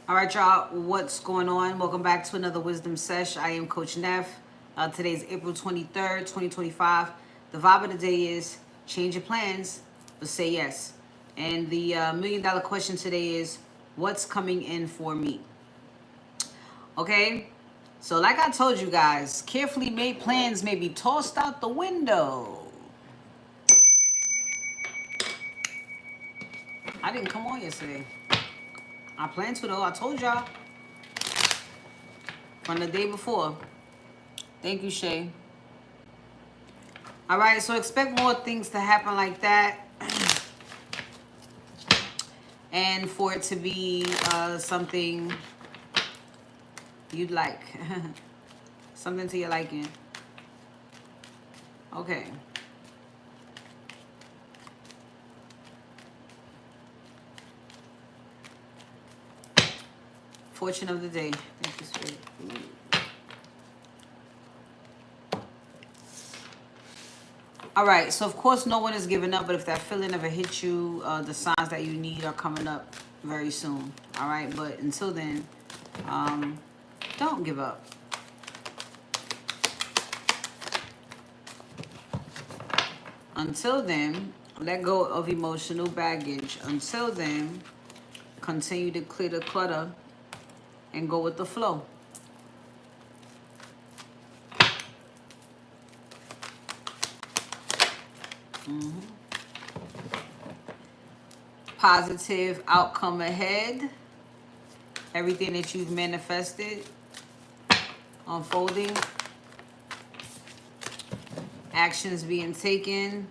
All right, y'all, what's going on? Welcome back to another Wisdom Sesh. I am Coach Neff. Today's April 23rd, 2025. The vibe of the day is change your plans, but say yes. And the $1,000,000 question today is what's coming in for me? Okay? So, like I told you guys, carefully made plans may be tossed out the window. I didn't come on yesterday. I planned to, though. I told y'all from the day before. Thank you, Shay. All right, so expect more things to happen like that, and for it to be something you'd like, something to your liking. Okay. Fortune of the day. Thank you, Spirit. All right, so of course no one is giving up, but if that feeling ever hits you, the signs that you need are coming up very soon. All right, but until then, don't give up. Until then, let go of emotional baggage. Until then, continue to clear the clutter and go with the flow. Positive outcome ahead. Everything that you've manifested unfolding. Actions being taken.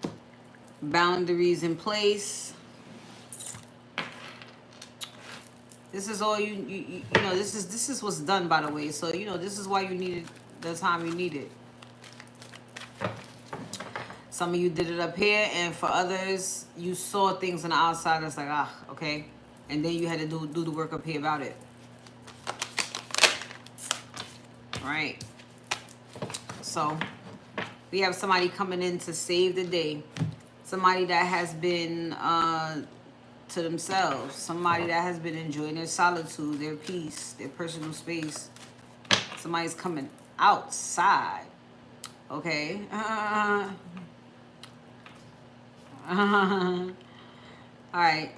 Boundaries in place. This is all you know, this is what's done, by the way. So, this is why you needed the time you needed. Some of you did it up here, and for others, you saw things on the outside that's like, okay. And then you had to do the work up here about it. All right. So, we have somebody coming in to save the day. Somebody that has been to themselves. Somebody that has been enjoying their solitude, their peace, their personal space. Somebody's coming outside. Okay. All right.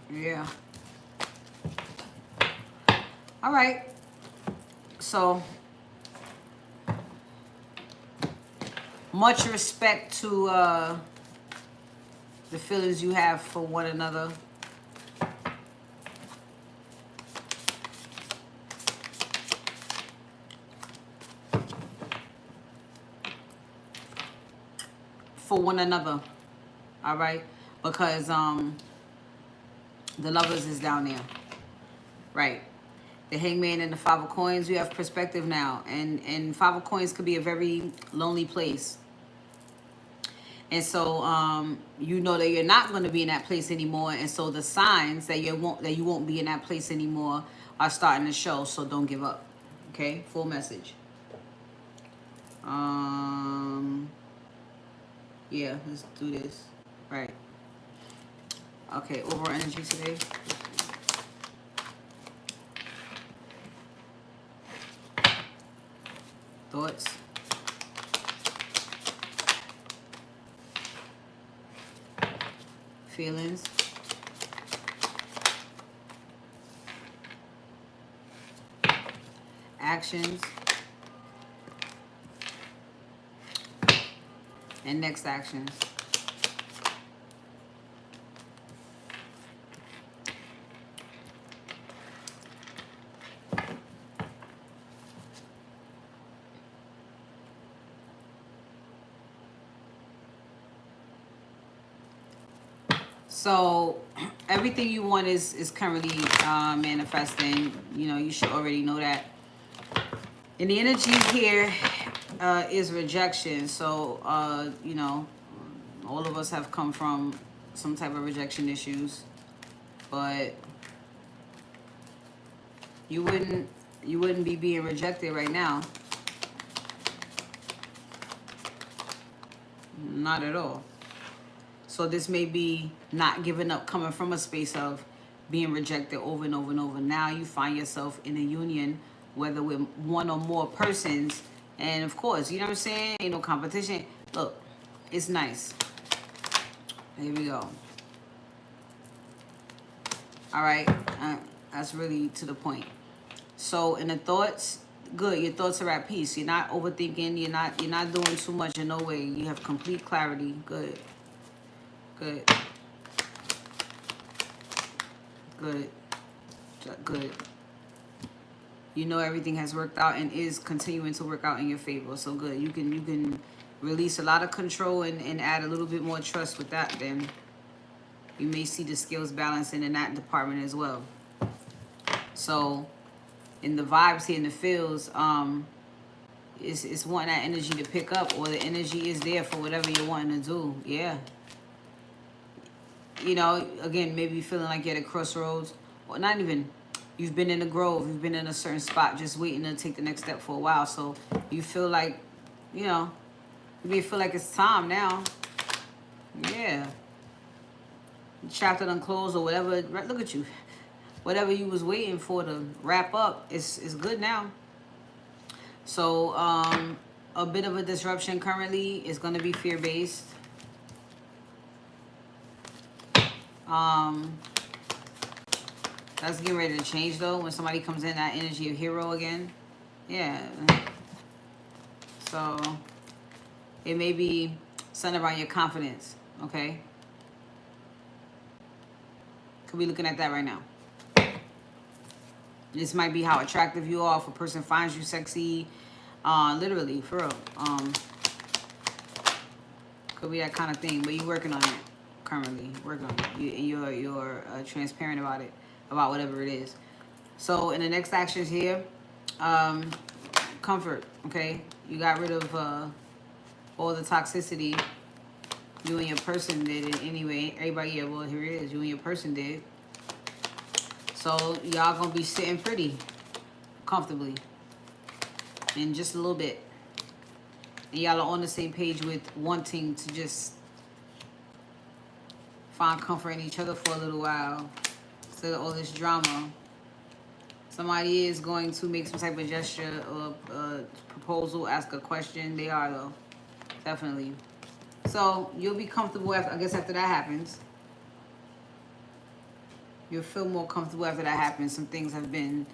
Yeah. All right. So, much respect to the feelings you have for one another. For one another, all right, because the lovers is down there, right? The hangman and the five of coins, you have perspective now, and five of coins could be a very lonely place, and so you know that you're not going to be in that place anymore, and so the signs that you won't be in that place anymore are starting to show. So don't give up. Okay, full message. Yeah, let's do this. Right. Okay, overall energy today. Thoughts. Feelings. Actions. And next actions. So everything you want is currently manifesting. You should already know that. And the energy here is rejection. So, all of us have come from some type of rejection issues, but you wouldn't be being rejected right now. Not at all. So this may be not giving up, coming from a space of being rejected over and over and over. Now you find yourself in a union, whether with one or more persons. And of course, you know what I'm saying? Ain't no competition. Look, it's nice. Here we go. All right. That's really to the point. So in the thoughts, good. Your thoughts are at peace. You're not overthinking. You're not doing too much in no way. You have complete clarity. Good. Good. Good. Good. You know everything has worked out and is continuing to work out in your favor. So good. You can release a lot of control and add a little bit more trust with that. Then you may see the skills balancing in that department as well. So in the vibes here in the fields, it's wanting that energy to pick up, or the energy is there for whatever you're wanting to do. Yeah. You know, again, maybe feeling like you're at a crossroads, or not even. You've been in a grove, you've been in a certain spot, just waiting to take the next step for a while. So you feel like, you know, you may feel like it's time now. Yeah. The chapter done closed or whatever. Look at you. Whatever you was waiting for to wrap up, it's good now. So a bit of a disruption currently is going to be fear-based. That's getting ready to change though. When somebody comes in, that energy of hero again. Yeah. So it may be something around your confidence. Okay. Could be looking at that right now. This might be how attractive you are. If a person finds you sexy, literally, for real. Could be that kind of thing. But you're working on it currently. Working on it. You're transparent about it. About whatever it is. So in the next actions here, comfort, okay? You got rid of all the toxicity you and your person did in any way. Everybody here, well, here it is. You and your person did. So y'all gonna be sitting pretty comfortably in just a little bit. And y'all are on the same page with wanting to just find comfort in each other for a little while. Instead of all this drama. Somebody is going to make some type of gesture or proposal, ask a question. They are though. Definitely. So you'll be comfortable after, I guess after that happens. You'll feel more comfortable after that happens. Some things have been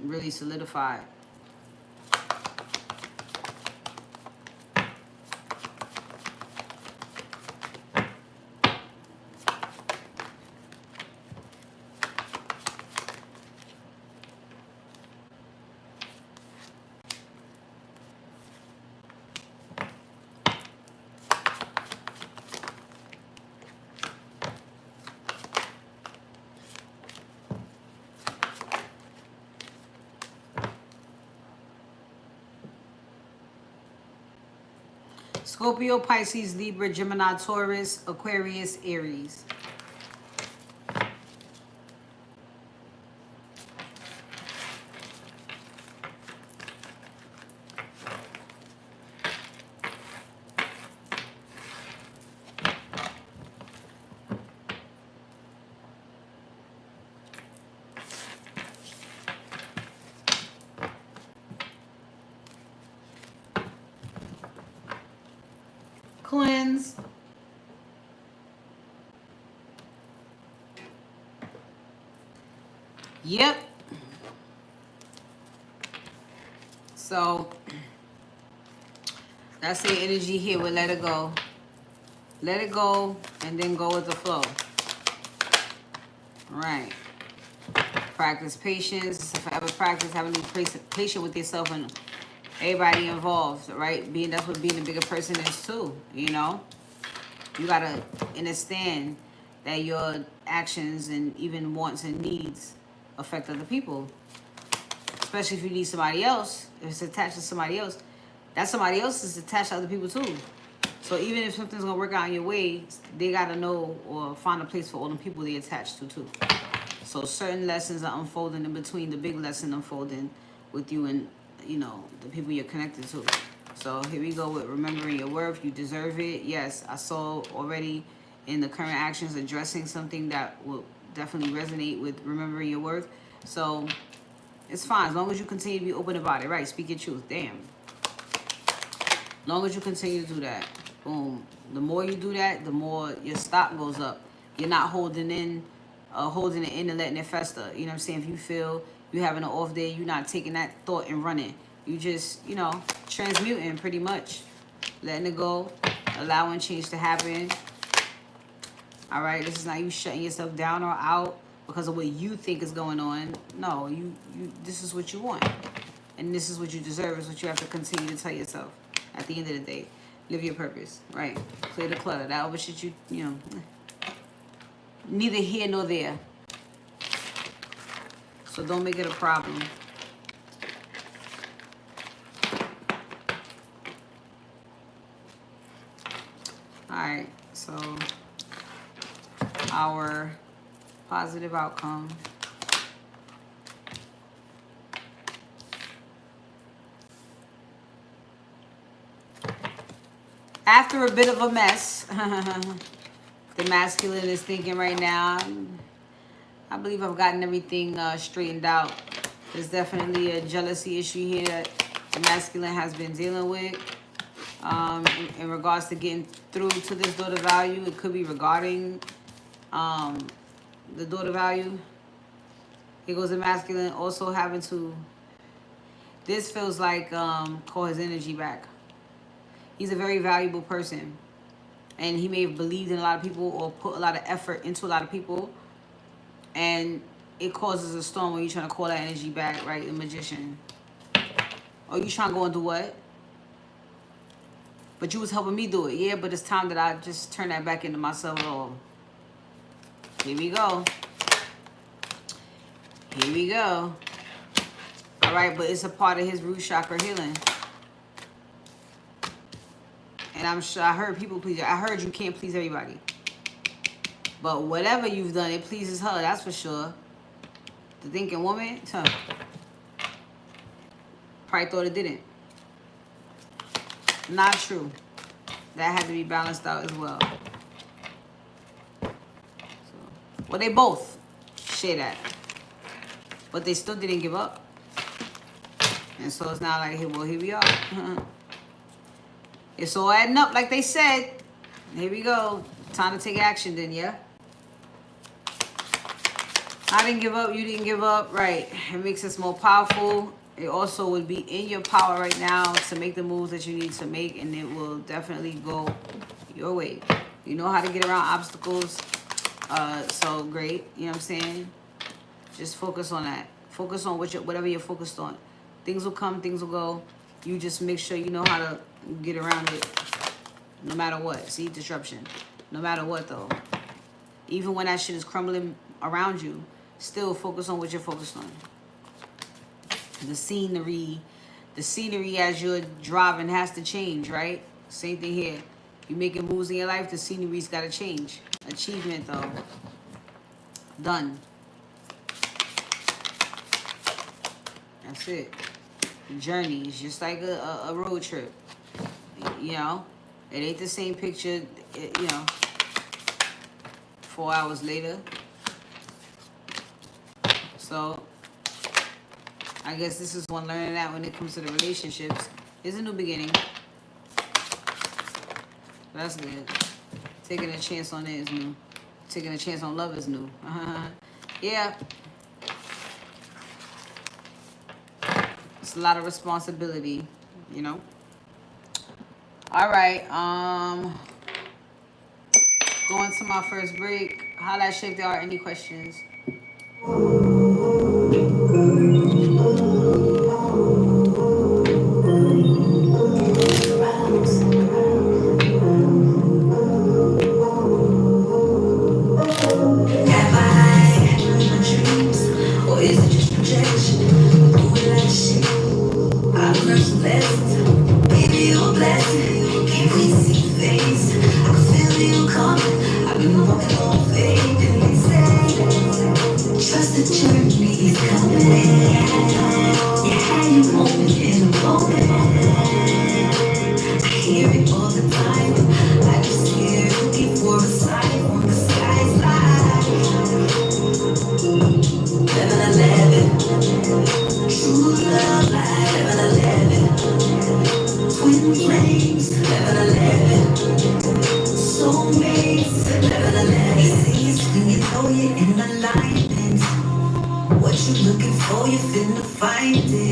really solidified. Scorpio, Pisces, Libra, Gemini, Taurus, Aquarius, Aries. Cleanse. Yep. So that's the energy here with let it go. Let it go and then go with the flow. Right. Practice patience. It's a forever practice. Having to be patient with yourself and everybody involved, right? That's what being a bigger person is too, you know? You gotta understand that your actions and even wants and needs affect other people. Especially if you need somebody else, if it's attached to somebody else, that somebody else is attached to other people too. So even if something's gonna work out in your way, they gotta know or find a place for all the people they attached to too. So certain lessons are unfolding in between the big lesson unfolding with you and, you know, the people you're connected to. So here we go with remembering your worth. You deserve it. Yes, I saw already in the current actions addressing something that will definitely resonate with remembering your worth. So it's fine as long as you continue to be open about it, right? Speak your truth. Damn. As long as you continue to do that, boom. The more you do that, the more your stock goes up. You're not holding it in and letting it fester. You know what I'm saying? If you feel you having an off day, you're not taking that thought and running. You just, transmuting pretty much. Letting it go, allowing change to happen. All right, this is not you shutting yourself down or out because of what you think is going on. No, you this is what you want. And this is what you deserve, is what you have to continue to tell yourself. At the end of the day, live your purpose, right? Clear the clutter. That other shit neither here nor there. So don't make it a problem. All right, so our positive outcome. After a bit of a mess, the masculine is thinking right now, I believe I've gotten everything straightened out. There's definitely a jealousy issue here that the masculine has been dealing with. In regards to getting through to this daughter value, it could be regarding the daughter value. Here goes the masculine also having to, this feels like call his energy back. He's a very valuable person, and he may have believed in a lot of people or put a lot of effort into a lot of people, and it causes a storm when you're trying to call that energy back, right? The magician. Or you trying to go and do what? But you was helping me do it. Yeah, but it's time that I just turn that back into myself. Oh, here we go. Here we go. All right, but it's a part of his root chakra healing. And I'm sure I heard people please. I heard you can't please everybody. But whatever you've done, it pleases her. That's for sure. The thinking woman, probably thought it didn't. Not true. That had to be balanced out as well. So, well, they both share that. But they still didn't give up. And so it's not like, well, here we are. It's all adding up like they said. Here we go. Time to take action then, yeah? I didn't give up, you didn't give up. Right. It makes us more powerful. It also would be in your power right now to make the moves that you need to make, and it will definitely go your way. You know how to get around obstacles. So great. You know what I'm saying? Just focus on that. Focus on whatever you're focused on. Things will come, things will go. You just make sure you know how to get around it no matter what. See, disruption. No matter what, though. Even when that shit is crumbling around you, still focus on what you're focused on. The scenery as you're driving has to change, right? Same thing here. You making moves in your life, the scenery's got to change. Achievement, though. Done. That's it. Journey is just like a road trip. You know, it ain't the same picture, 4 hours later. So I guess this is one learning that when it comes to the relationships, it's a new beginning. That's good. Taking a chance on it is new. Taking a chance on love is new. Yeah. It's a lot of responsibility, you know. All right. Going to my first break. Holla at Shake. There are any questions? Trust the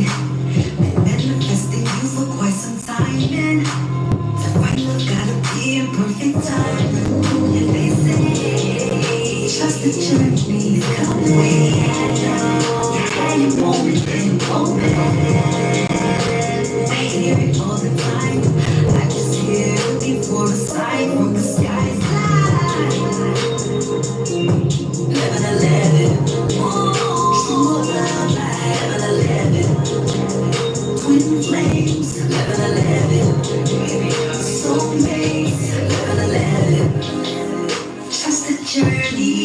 Been manifesting you for quite some time, and to find love gotta be in perfect time. And they say, trust the journey, come away. You had your moment and moment. I hear it all the time. I just here looking for a sign from the skies. Living a living, true love, living a living. Twin flames, living a living. Soulmates, living a living. Trust the journey,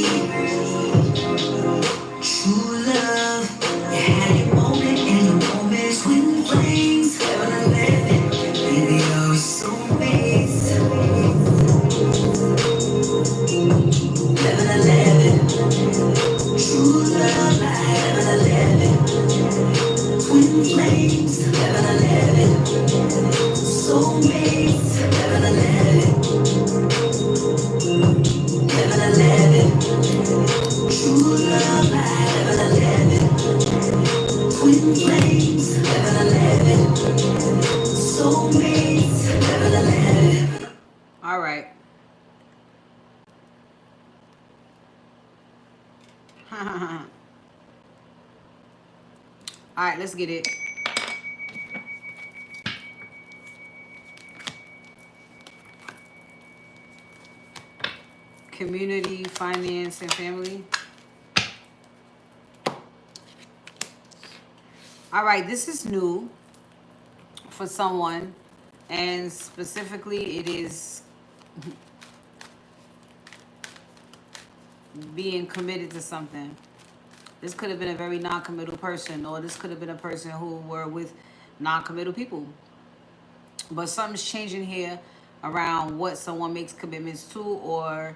true love. You had your moment and your moments. Twin flames, living a living. Baby, you're soulmates, living a living. True love, living a living. Twin flames, living a living. Soulmates, living a living. Living a living. True love, living a living. Twin flames, living a living. Soulmates, living a living. All right. All right, let's get it. Community, finance, and family. All right, this is new for someone, and specifically it is being committed to something. This could have been a very non-committal person, or this could have been a person who were with non-committal people. But something's changing here around what someone makes commitments to, or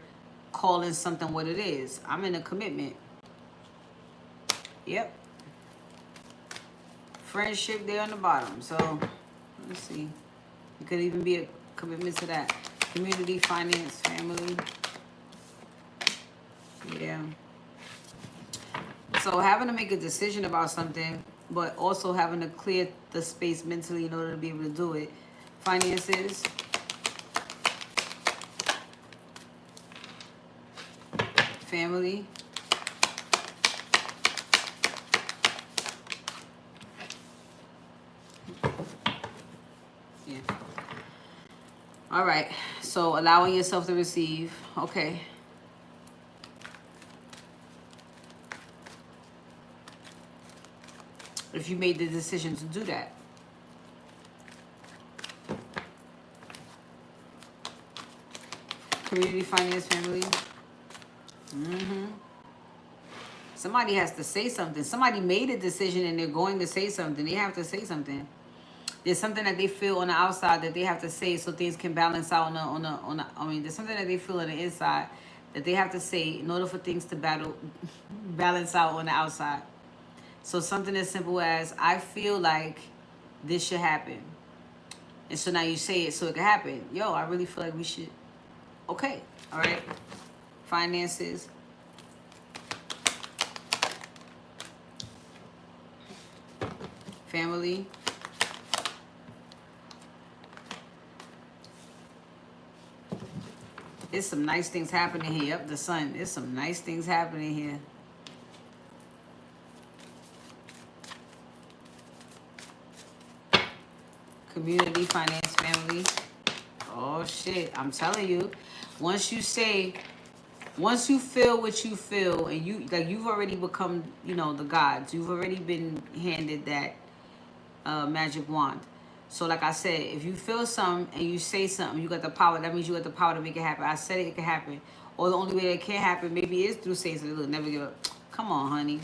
calling something what it is. I'm in a commitment. Yep. Friendship there on the bottom. So, let's see. It could even be a commitment to that. Community, finance, family. Yeah. So having to make a decision about something, but also having to clear the space mentally in order to be able to do it. Finances. Family. Yeah. All right. So allowing yourself to receive. Okay. If you made the decision to do that. Community, finance, family. Somebody has to say something. Somebody made a decision and they're going to say something. They have to say something. There's something that they feel on the outside that they have to say so things can balance out I mean, there's something that they feel on the inside that they have to say in order for things to balance out on the outside. So something as simple as, I feel like this should happen. And so now you say it so it can happen. Yo, I really feel like we should. Okay. All right. Finances. Family. There's some nice things happening here. Up the sun. There's some nice things happening here. Community, finance, family. Oh shit, I'm telling you. Once you feel what you feel, and you've already become, the gods. You've already been handed that magic wand. So like I said, if you feel something and you say something, you got the power. That means you got the power to make it happen. I said it can happen. Or the only way that it can happen maybe is through saying something. Look, never give up. Come on, honey.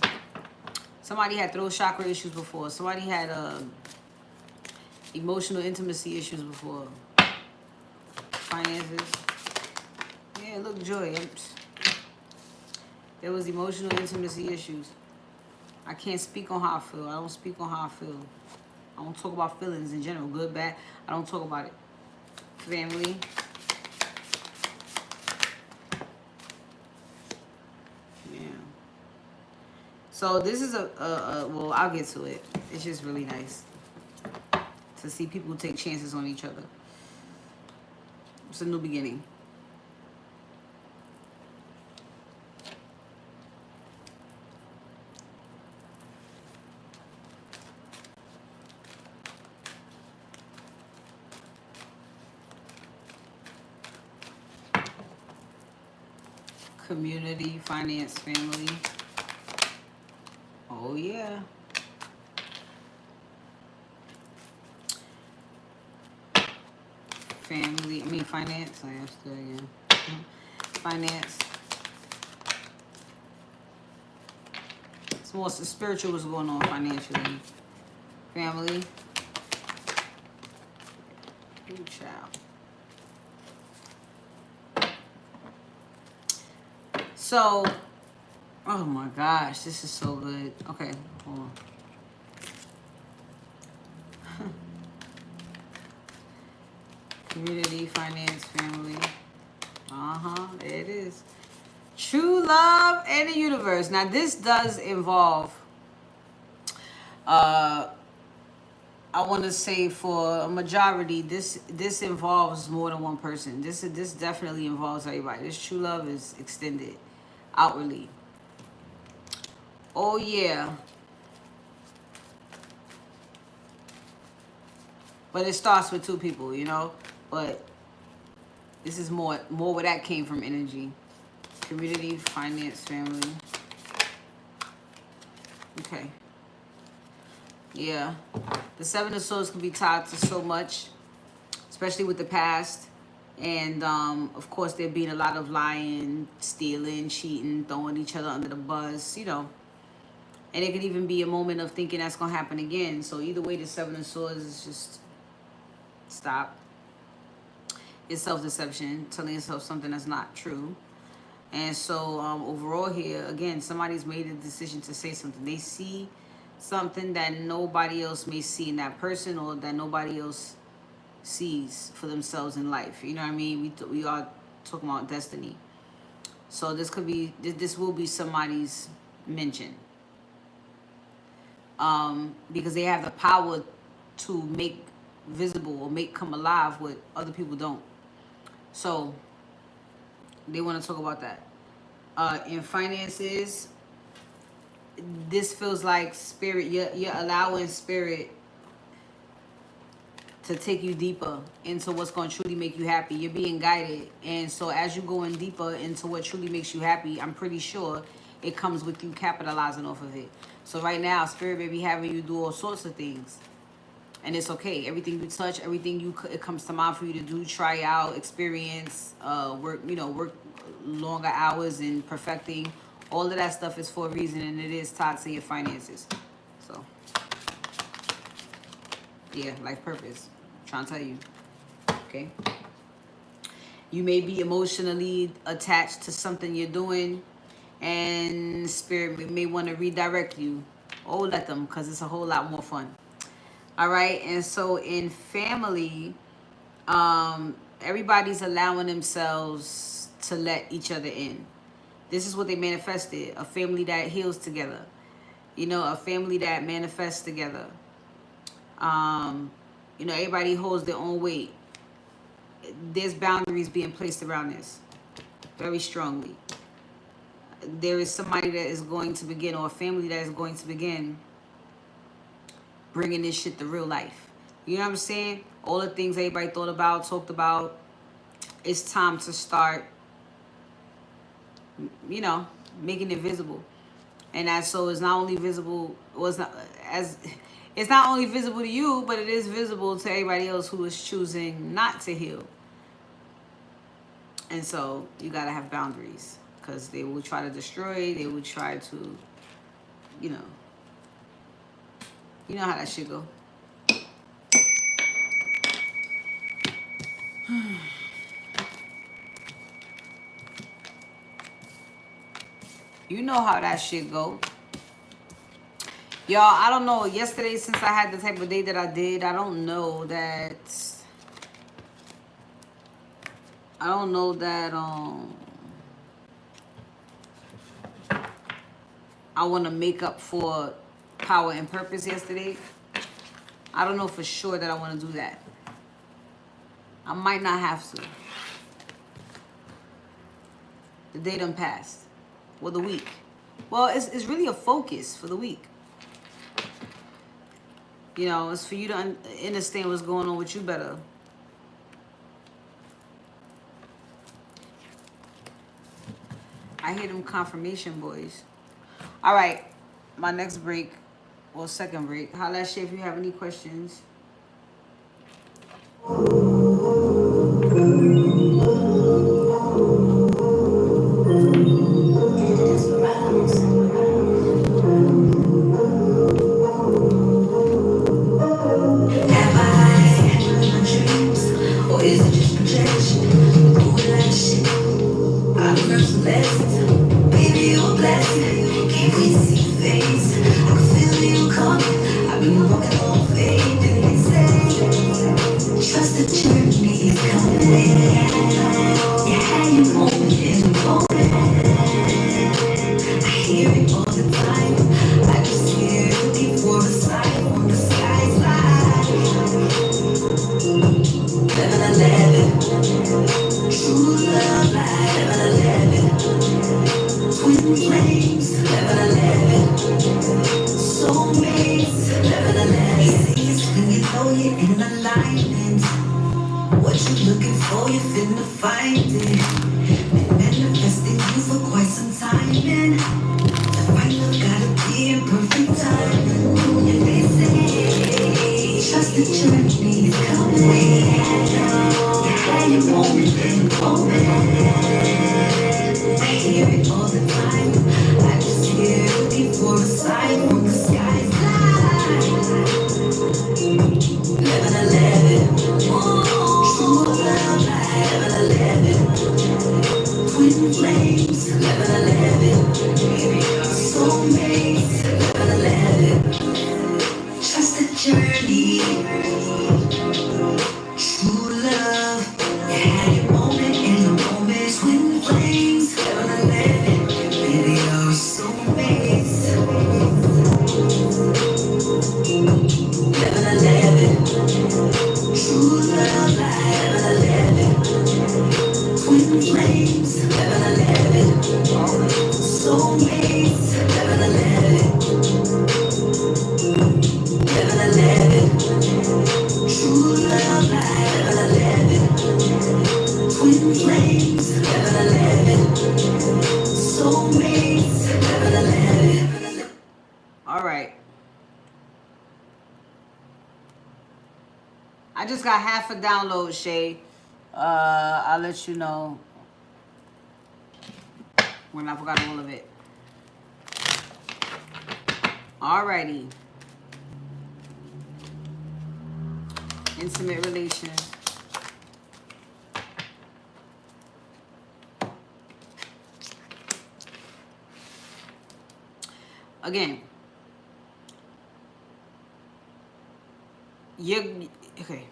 Somebody had throat chakra issues before. Somebody had emotional intimacy issues before. Finances. Yeah, look, Joy. There was emotional intimacy issues. I can't speak on how I feel. I don't speak on how I feel. I don't talk about feelings in general. Good, bad. I don't talk about it. Family. So this is well, I'll get to it. It's just really nice to see people take chances on each other. It's a new beginning. Community, finance, family. Oh yeah. Family, finance. I asked that again. Finance. It's more spiritual what's going on financially. Family. Good child. So, oh my gosh, this is so good. Okay, hold on. Community, finance, family. There it is. True love and the universe. Now this does involve, I want to say for a majority, this involves more than one person. This definitely involves everybody. This true love is extended outwardly. Oh yeah. But it starts with two people, you know? But this is more where that came from energy. Community, finance, family. Okay. Yeah. The Seven of Swords can be tied to so much, especially with the past. And, of course, there being a lot of lying, stealing, cheating, throwing each other under the bus, you know. And it could even be a moment of thinking that's going to happen again. So either way, the Seven of Swords is just stop. It's self-deception, telling yourself something that's not true. And so overall here, again, somebody's made a decision to say something. They see something that nobody else may see in that person, or that nobody else sees for themselves in life. You know what I mean? We are talking about destiny. So this will be somebody's mention. Because they have the power to make visible or make come alive what other people don't. So they want to talk about that. In finances, this feels like spirit. You're allowing spirit to take you deeper into what's going to truly make you happy. You're being guided. And so as you're going deeper into what truly makes you happy, I'm pretty sure it comes with you capitalizing off of it. So right now, spirit may be having you do all sorts of things. And it's okay. Everything you touch, it comes to mind for you to do, try out, experience, work longer hours in perfecting. All of that stuff is for a reason, and it is tied to your finances. So, yeah, life purpose. I'm trying to tell you. Okay. You may be emotionally attached to something you're doing, and spirit may want to redirect you. Oh, let them, because it's a whole lot more fun. All right, and so in family, everybody's allowing themselves to let each other in. This is what they manifested: a family that heals together. You know, a family that manifests together. Everybody holds their own weight. There's boundaries being placed around this very strongly. There is somebody that is going to begin, or a family that is going to begin bringing this shit to real life. You know what I'm saying? All the things everybody thought about, talked about, it's time to start, making it visible. And so it's not only visible, it's not only visible to you, but it is visible to everybody else who is choosing not to heal. And so you gotta have boundaries, because they will try to destroy, they will try to, you know how that shit go. You know how that shit go. Y'all, I don't know. Yesterday, since I had the type of day that I did, I don't know that I I want to make up for power and purpose yesterday. I don't know for sure that I want to do that. I might not have to. The day done passed. Well, the week. Well, it's really a focus for the week. You know, it's for you to understand what's going on with you better. I hear them confirmation boys. All right, my next break, or second break. Holla at Shay if you have any questions. Trust the journey is coming. You had your moment in the moment. I hear it all the time. I just hear looking for a sign on the sky's line. 11, true love light. 11, twin flames. 11, soulmates. 11, easiest when you know you're in alignment. What you looking for, you finna find it. Been manifesting you for quite some time, man. To find love, gotta be in perfect time. And they say, trust the journey is coming. You had your moment in the moment. I hear it all the time. I just hear looking for a sign from the sky's line. 11, true love light. 11, twin flames. 11, soulmates. 11, trust the journey. True love, you had your moment in the moment. Twin flames. 11, baby, you're soulmates. 11, true love light. 11, twin flames. 11, soulmates. 11, true love light. 11, twin flames. 11, soulmates. 11. All right. I just got half a download, Shay. I'll let you know when I forgot all of it. Alrighty. Intimate relations. Again, okay.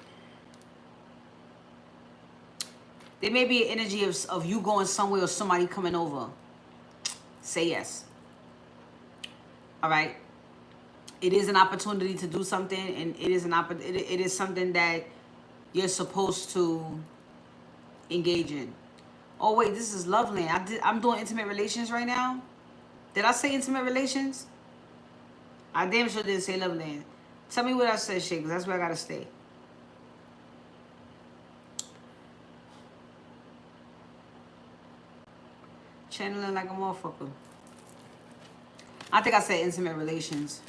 There may be an energy of you going somewhere or somebody coming over. Say yes. All right. It is an opportunity to do something, and it is something that you're supposed to engage in. Oh wait, this is Loveland. I'm doing intimate relations right now. Did I say intimate relations? I damn sure didn't say Loveland. Tell me what I said, shit, because that's where I gotta stay. Channeling like a motherfucker. I think I said intimate relations.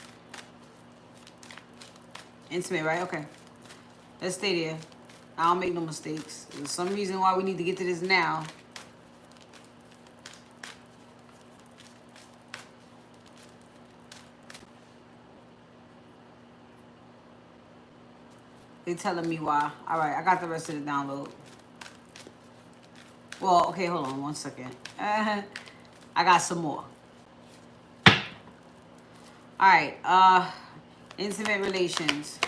Intimate, right? Okay. Let's stay there. I don't make no mistakes. There's some reason why we need to get to this now. They telling me why. All right, I got the rest of the download. Well, okay, hold on 1 second. I got some more. All right, intimate relations.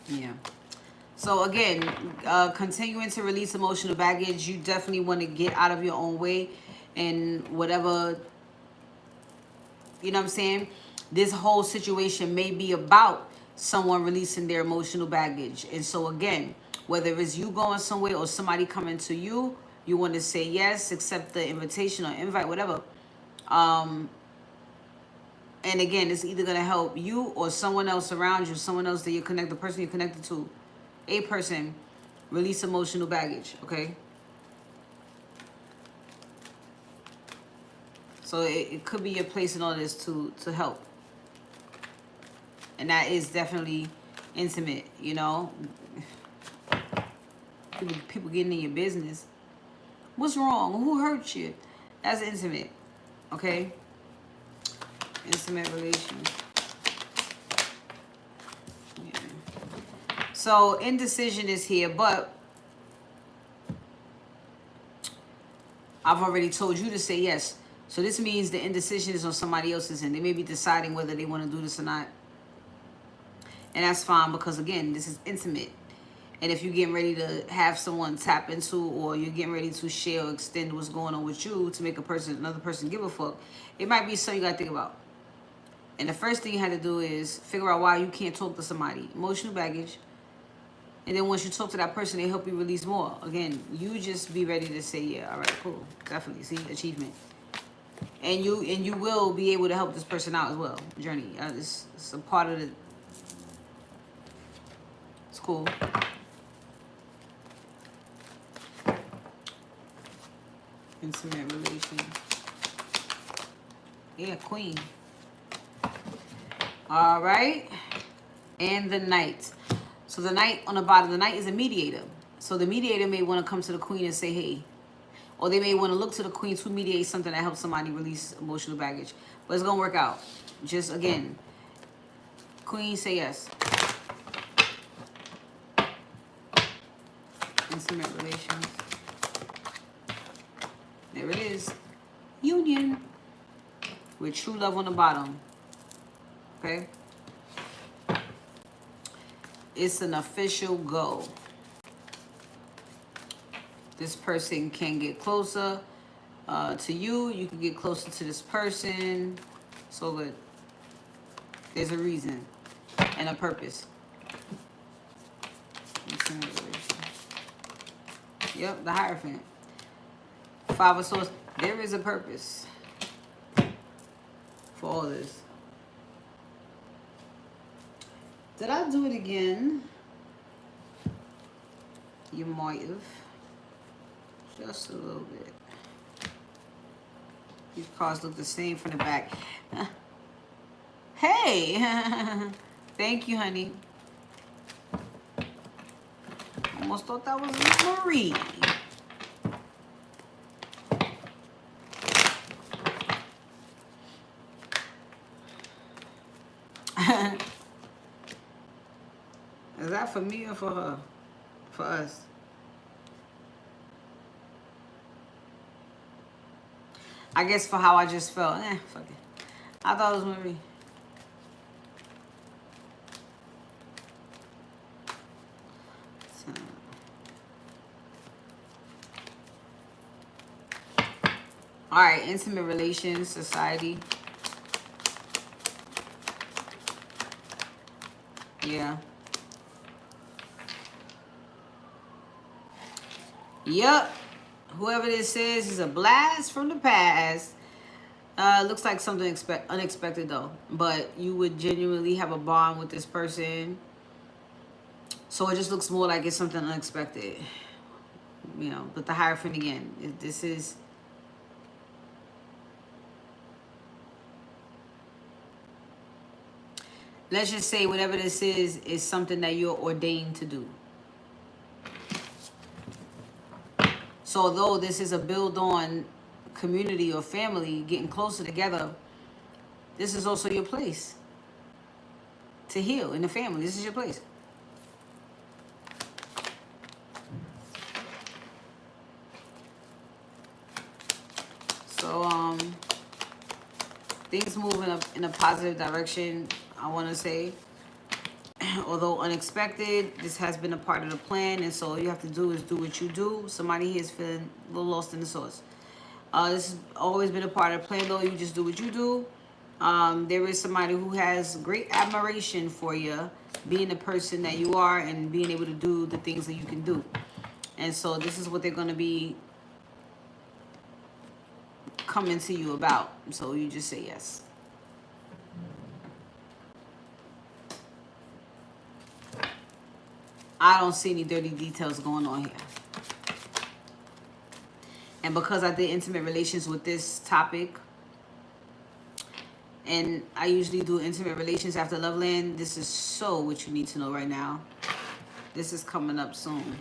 Yeah. So again, continuing to release emotional baggage, you definitely want to get out of your own way. and whatever, you know what I'm saying? This whole situation may be about someone releasing their emotional baggage. And so again, whether it's you going somewhere or somebody coming to you, you want to say yes, accept the invitation or invite, whatever. And again, it's either going to help you or someone else around you, someone else that you're connected, the person you're connected to, a person, release emotional baggage, okay? So it could be your place in all this to help. And that is definitely intimate, you know? People getting in your business. What's wrong? Who hurt you? That's intimate, okay? Intimate relations. Yeah. So indecision is here, but I've already told you to say yes. So this means the indecision is on somebody else's end. They may be deciding whether they want to do this or not. And that's fine because, again, this is intimate. And if you're getting ready to have someone tap into, or you're getting ready to share or extend what's going on with you to make another person give a fuck, it might be something you got to think about. And the first thing you have to do is figure out why you can't talk to somebody. Emotional baggage. And then once you talk to that person, they help you release more. Again, you just be ready to say, yeah, all right, cool. Definitely. See, achievement. And you will be able to help this person out as well. Journey. It's a part of the... It's cool. Intimate relations. Yeah, queen. All right. And the knight. So the knight on the bottom, the knight is a mediator. So the mediator may want to come to the queen and say, hey. Or they may want to look to the queen to mediate something that helps somebody release emotional baggage. But it's going to work out. Just, again, queen, say yes. Intimate relations. There it is. Union. With true love on the bottom. Okay? It's an official go. This person can get closer to you. You can get closer to this person. So that there's a reason and a purpose. Yep, the Hierophant. Five of Swords. There is a purpose for all this. Did I do it again? You might have. Just a little bit. These cards look the same from the back. Hey! Thank you, honey. Almost thought that was Marie. Is that for me or for her? For us? I guess for how I just felt. Fuck it. I thought it was Marie. So. All right, intimate relations, society. Yeah. Yep. Whoever this is a blast from the past. Looks like something unexpected though. But you would genuinely have a bond with this person. So it just looks more like it's something unexpected. You know, but the Hierophant again. This is... Let's just say whatever this is something that you're ordained to do. So although this is a build on community or family, getting closer together, this is also your place to heal in the family. This is your place. So things move in a positive direction, I want to say. Although unexpected, this has been a part of the plan, and so all you have to do is do what you do. Somebody here is feeling a little lost in the sauce. This has always been a part of the plan, though. You just do what you do. There is somebody who has great admiration for you, being the person that you are and being able to do the things that you can do. And so this is what they're going to be coming to you about. So you just say yes. I don't see any dirty details going on here. And because I did intimate relations with this topic, and I usually do intimate relations after Loveland, this is so what you need to know right now. This is coming up soon.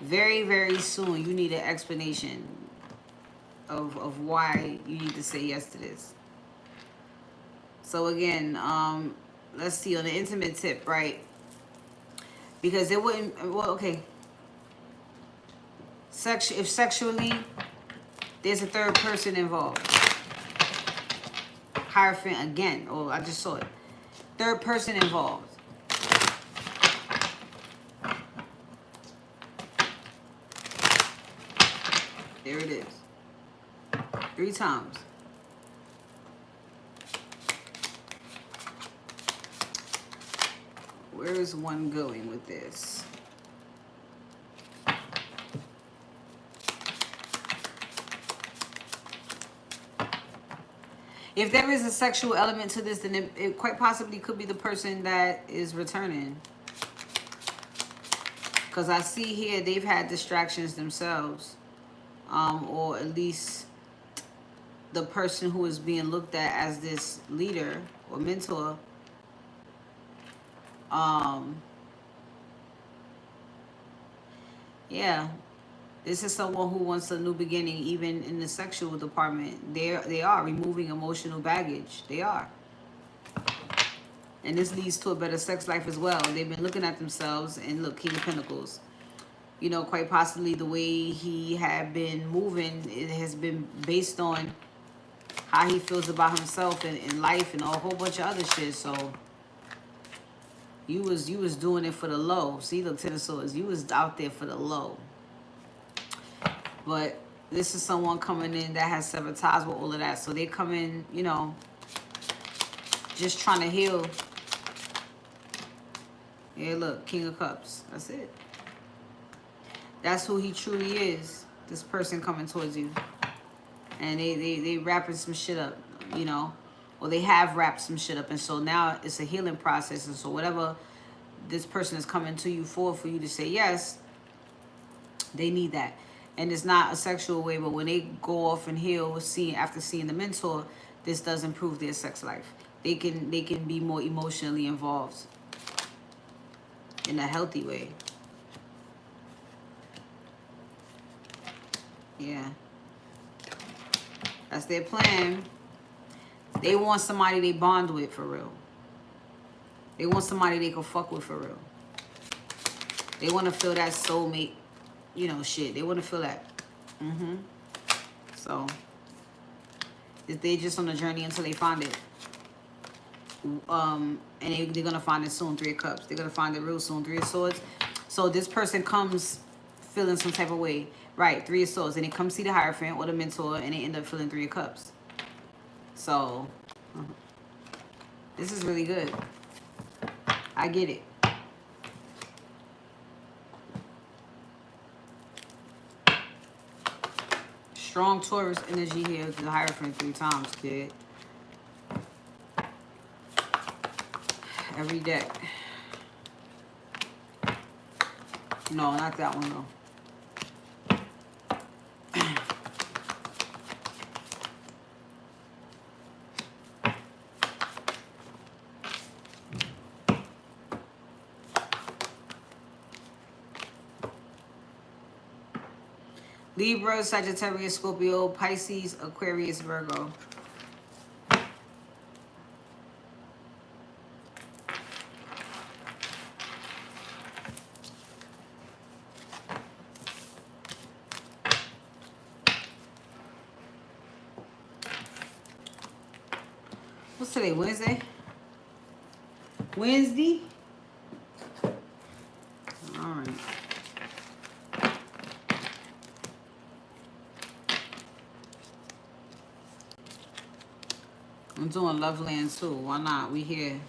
Very, very soon, you need an explanation of why you need to say yes to this. So again, let's see, on the intimate tip, right? Because it wouldn't, well, okay. If sexually, there's a third person involved. Hierophant again. Oh, I just saw it. Third person involved. There it is. 3 times. Where is one going with this? If there is a sexual element to this, then it quite possibly could be the person that is returning. Because I see here they've had distractions themselves. Or at least the person who is being looked at as this leader or mentor. Yeah. This is someone who wants a new beginning, even in the sexual department. They are removing emotional baggage. They are. And this leads to a better sex life as well. They've been looking at themselves, and look, King of Pentacles. You know, quite possibly the way he had been moving, it has been based on how he feels about himself and life and a whole bunch of other shit. So you was doing it for the low. See, look, Ten of Swords. You was out there for the low. But this is someone coming in that has severed ties with all of that. So they come in, you know, just trying to heal. Yeah, look, King of Cups. That's it. That's who he truly is. This person coming towards you. And they wrapping some shit up, you know. Or they have wrapped some shit up. And so now it's a healing process. And so whatever this person is coming to you for you to say yes, they need that. And it's not a sexual way, but when they go off and heal after seeing the mentor, this does improve their sex life. They can be more emotionally involved in a healthy way. Yeah. That's their plan. They want somebody they bond with for real. They want somebody they can fuck with for real. They want to feel that soulmate, you know, shit. They want to feel that. So, they're just on a journey until they find it. And they're going to find it soon, 3 of Cups. They're going to find it real soon, 3 of Swords. So this person comes feeling some type of way. Right, 3 of Swords. And they come see the Hierophant or the mentor, and they end up feeling 3 of Cups. So, this is really good. I get it. Strong Taurus energy here with the Hierophant 3 times, kid. Every deck. No, not that one, though. Libra, Sagittarius, Scorpio, Pisces, Aquarius, Virgo. What's today, Wednesday? Wednesday? All right. doing Love Land too. Why not? We here.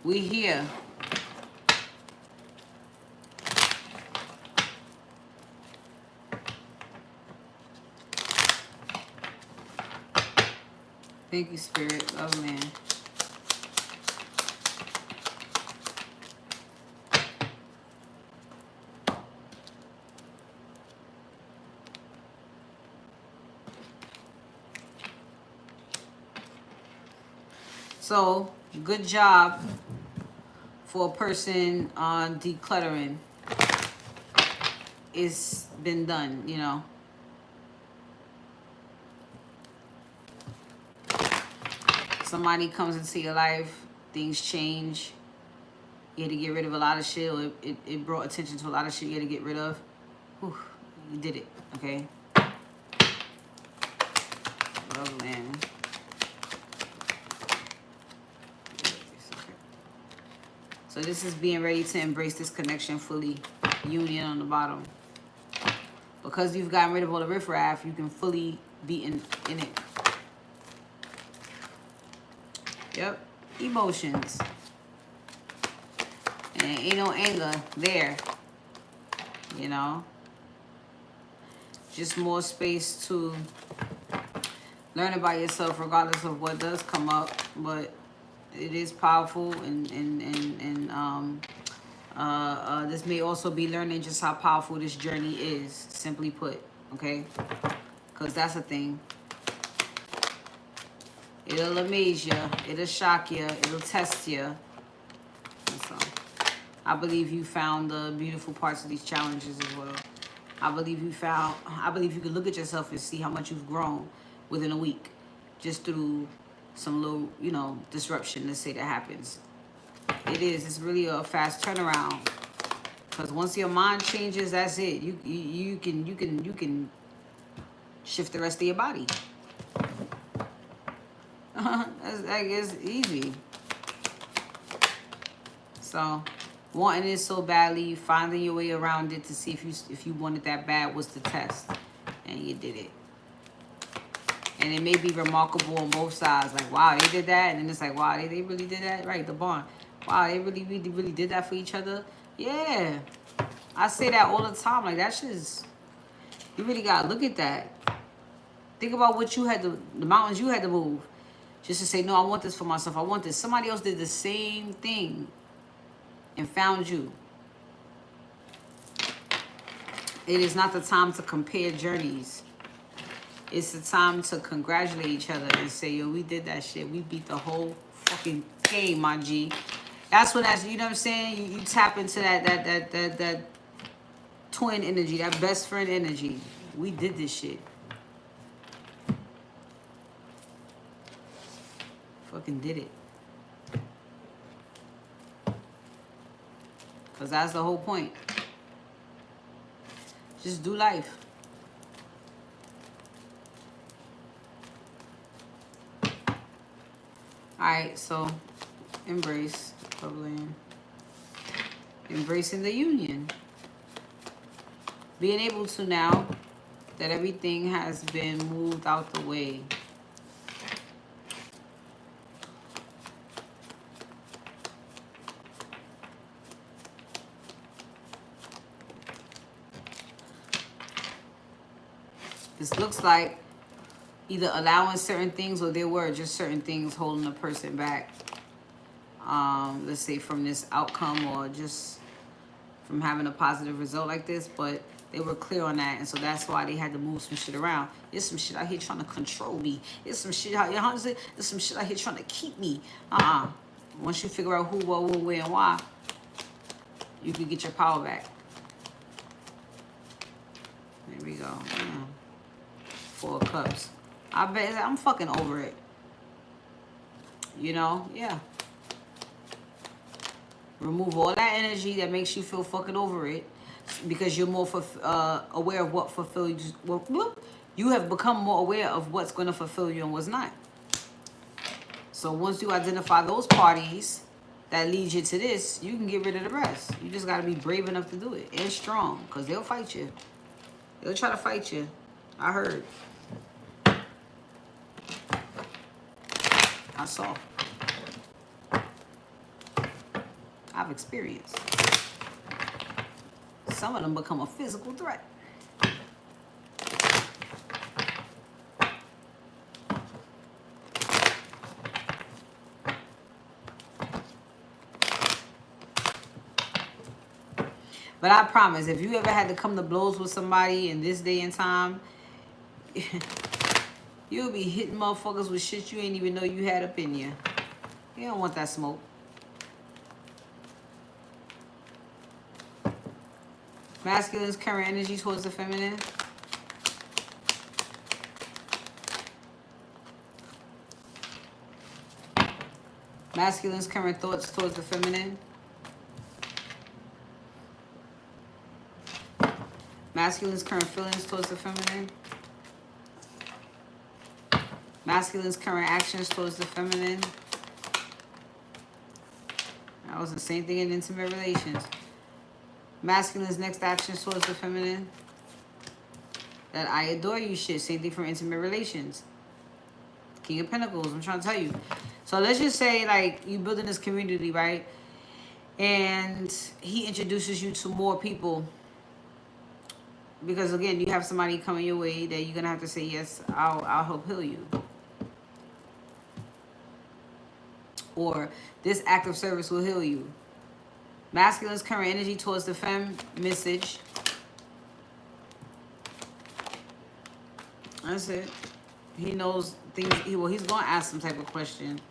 We here. Thank you, Spirit. Love Land. So, good job for a person on decluttering. It's been done, you know. Somebody comes into your life, things change. You had to get rid of a lot of shit, or it brought attention to a lot of shit you had to get rid of. Whew, you did it, okay? Love Land. So this is being ready to embrace this connection fully. Union on the bottom. Because you've gotten rid of all the riffraff, you can fully be in it. Yep. Emotions. And ain't no anger there. You know? Just more space to learn about yourself regardless of what does come up. But it is powerful, and this may also be learning just how powerful this journey is, simply put, okay? Because that's a thing. It'll amaze you, it'll shock you, it'll test you. So, I believe you found the beautiful parts of these challenges as well. I believe you can look at yourself and see how much you've grown within a week, just through some little, you know, disruption, let's say, that happens. It's really a fast turnaround, because once your mind changes, that's it. You can shift the rest of your body. It's easy. So, wanting it so badly, finding your way around it to see if you wanted that bad was the test, and you did it. And it may be remarkable on both sides. Like, wow, they did that. And then it's like, wow, they really did that? Right, the bond. Wow, they really did that for each other? Yeah. I say that all the time. Like, that shit is... You really got to look at that. Think about what you had to... The mountains you had to move. Just to say, no, I want this for myself. I want this. Somebody else did the same thing and found you. It is not the time to compare journeys. It's the time to congratulate each other and say, yo, we did that shit. We beat the whole fucking game, my G. That's when you know what I'm saying? You tap into that twin energy, that best friend energy. We did this shit. Fucking did it. Because that's the whole point. Just do life. Alright, so embrace, Publian. Embracing the union. Being able to, now that everything has been moved out the way, this looks like either allowing certain things, or there were just certain things holding a person back. Let's say from this outcome, or just from having a positive result like this, but they were clear on that, and so that's why they had to move some shit around. There's some shit out here trying to control me. There's some shit out here, honestly, there's some shit out here trying to keep me. Once you figure out who, what, where, and why, you can get your power back. There we go. Yeah. 4 of Cups. I bet I'm fucking over it. You know? Yeah. Remove all that energy that makes you feel fucking over it, because you're more aware of what fulfills you. You have become more aware of what's going to fulfill you and what's not. So once you identify those parties that lead you to this, you can get rid of the rest. You just got to be brave enough to do it, and strong, because they'll fight you. They'll try to fight you. I heard. I saw. I've experienced. Some of them become a physical threat. But I promise, if you ever had to come to blows with somebody in this day and time, you'll be hitting motherfuckers with shit you ain't even know you had up in you. You don't want that smoke. Masculine's current energy towards the feminine. Masculine's current thoughts towards the feminine. Masculine's current feelings towards the feminine. Masculine's current actions towards the feminine. That was the same thing in intimate relations. Masculine's next actions towards the feminine. That I adore you shit. Same thing for intimate relations. King of Pentacles, I'm trying to tell you. So let's just say, like, you building this community, right? And he introduces you to more people. Because, again, you have somebody coming your way that you're going to have to say, yes, I'll help heal you. Or this act of service will heal you. Masculine's current energy towards the femme message. That's it. He knows things. He's going to ask some type of question.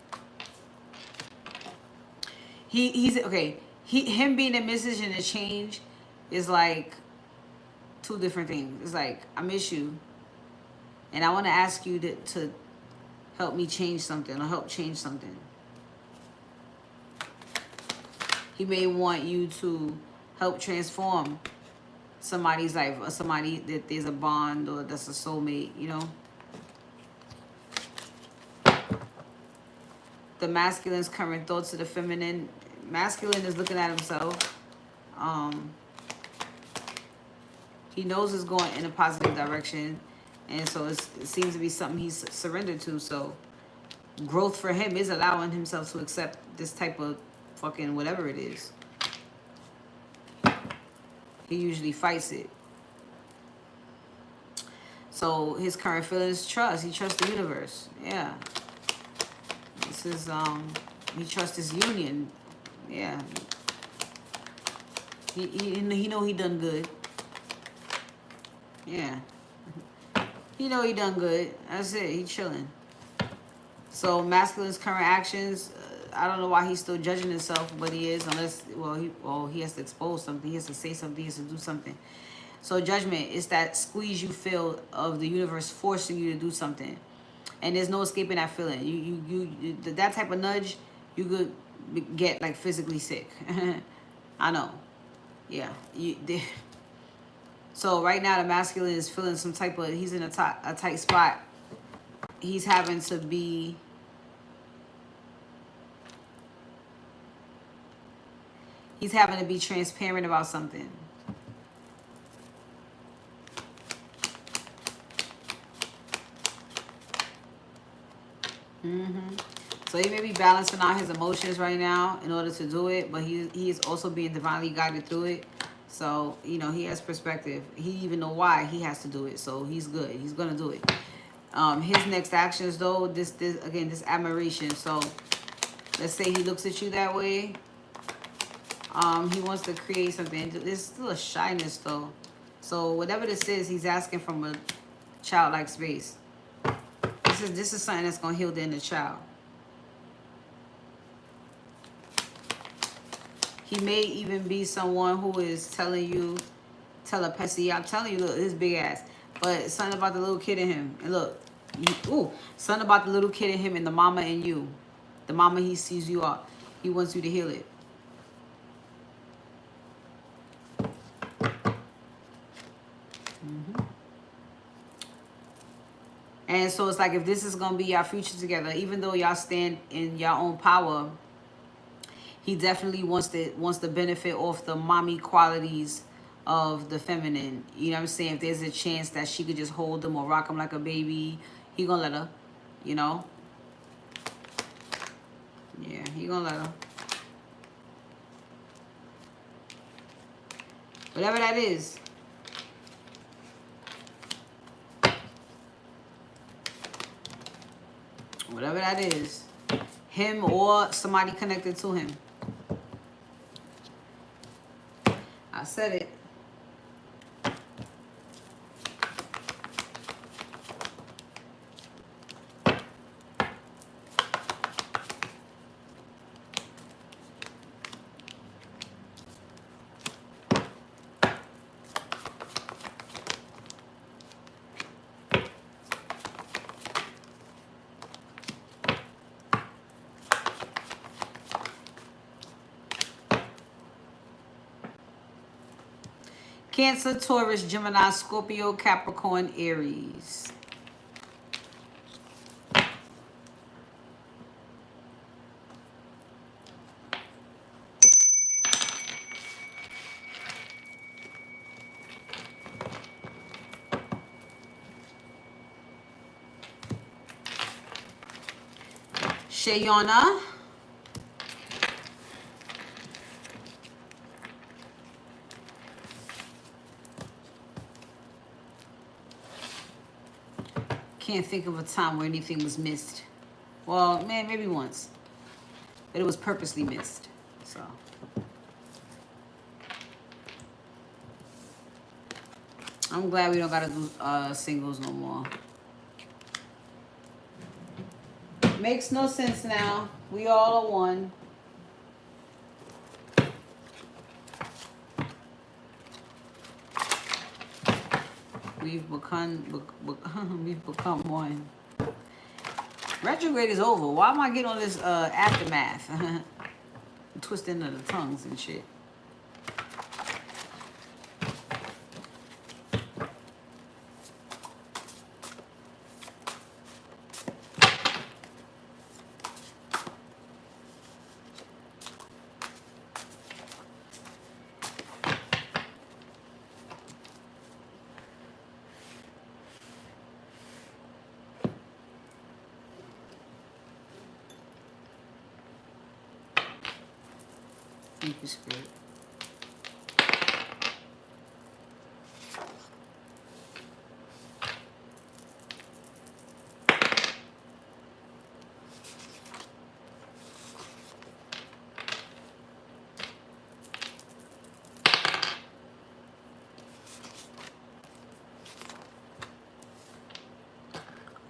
He's okay. Him being a message and a change is like two different things. It's like, I miss you, and I want to ask you to help me change something or help change something. He may want you to help transform somebody's life, or somebody that there's a bond or that's a soulmate, you know. The masculine's current thoughts of the feminine. Masculine is looking at himself. He knows it's going in a positive direction. And so it seems to be something he's surrendered to. So growth for him is allowing himself to accept this type of fucking whatever it is. He usually fights it. So his current feelings, trust. He trusts the universe. Yeah. This is, he trusts his union. Yeah. He know he done good. Yeah. He know he done good. That's it. He chilling. So masculine's current actions, I don't know why he's still judging himself, but he is, unless, he has to expose something. He has to say something. He has to do something. So judgment is that squeeze you feel of the universe forcing you to do something. And there's no escaping that feeling. You that type of nudge, you could get like physically sick. I know. Yeah. So right now the masculine is feeling some type of, he's in a tight spot. He's having to be, transparent about something. So he may be balancing out his emotions right now in order to do it, but he is also being divinely guided through it. So, you know, he has perspective. He even know why he has to do it. So he's good. He's going to do it. His next actions, though, this admiration. So let's say he looks at you that way. He wants to create something. There's still a shyness, though. So whatever this is, he's asking from a childlike space. This is something that's going to heal the inner child. He may even be someone who is telling you telepathy. I'm telling you, look, this big ass. But something about the little kid in him. And look, something about the little kid in him and the mama in you. The mama he sees you are. He wants you to heal it. And so it's like, if this is going to be your future together, even though y'all stand in your own power, he definitely wants to benefit off the mommy qualities of the feminine. You know what I'm saying? If there's a chance that she could just hold him or rock him like a baby, he going to let her, you know? He gonna let her. Whatever that is. Whatever that is. Him or somebody connected to him. I said it. Cancer, Taurus, Gemini, Scorpio, Capricorn, Aries. Shayona. Can't think of a time where anything was missed. Well, man, maybe once. But it was purposely missed. So. I'm glad we don't gotta do singles no more. Makes no sense now. We all are one. We've become one. Retrograde is over. Why am I getting all this aftermath? Twisting of the tongues and shit. Thank you, Spirit.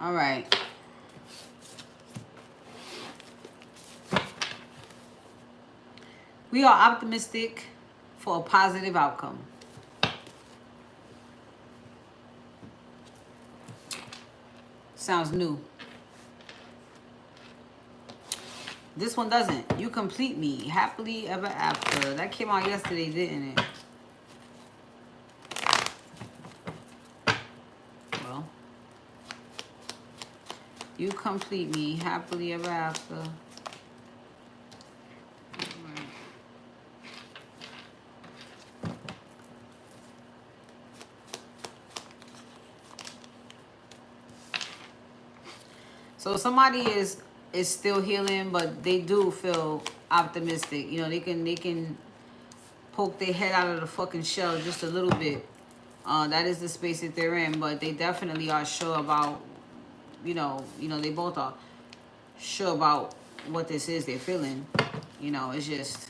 All right. We are optimistic for a positive outcome. Sounds new. This one doesn't. You complete me. Happily ever after. That came out yesterday, didn't it? Well. You complete me. Happily ever after. So somebody is still healing, but they do feel optimistic. You know, they can poke their head out of the fucking shell just a little bit. That is the space that they're in, but they definitely are sure about, you know, they both are sure about what this is they're feeling. You know, it's just,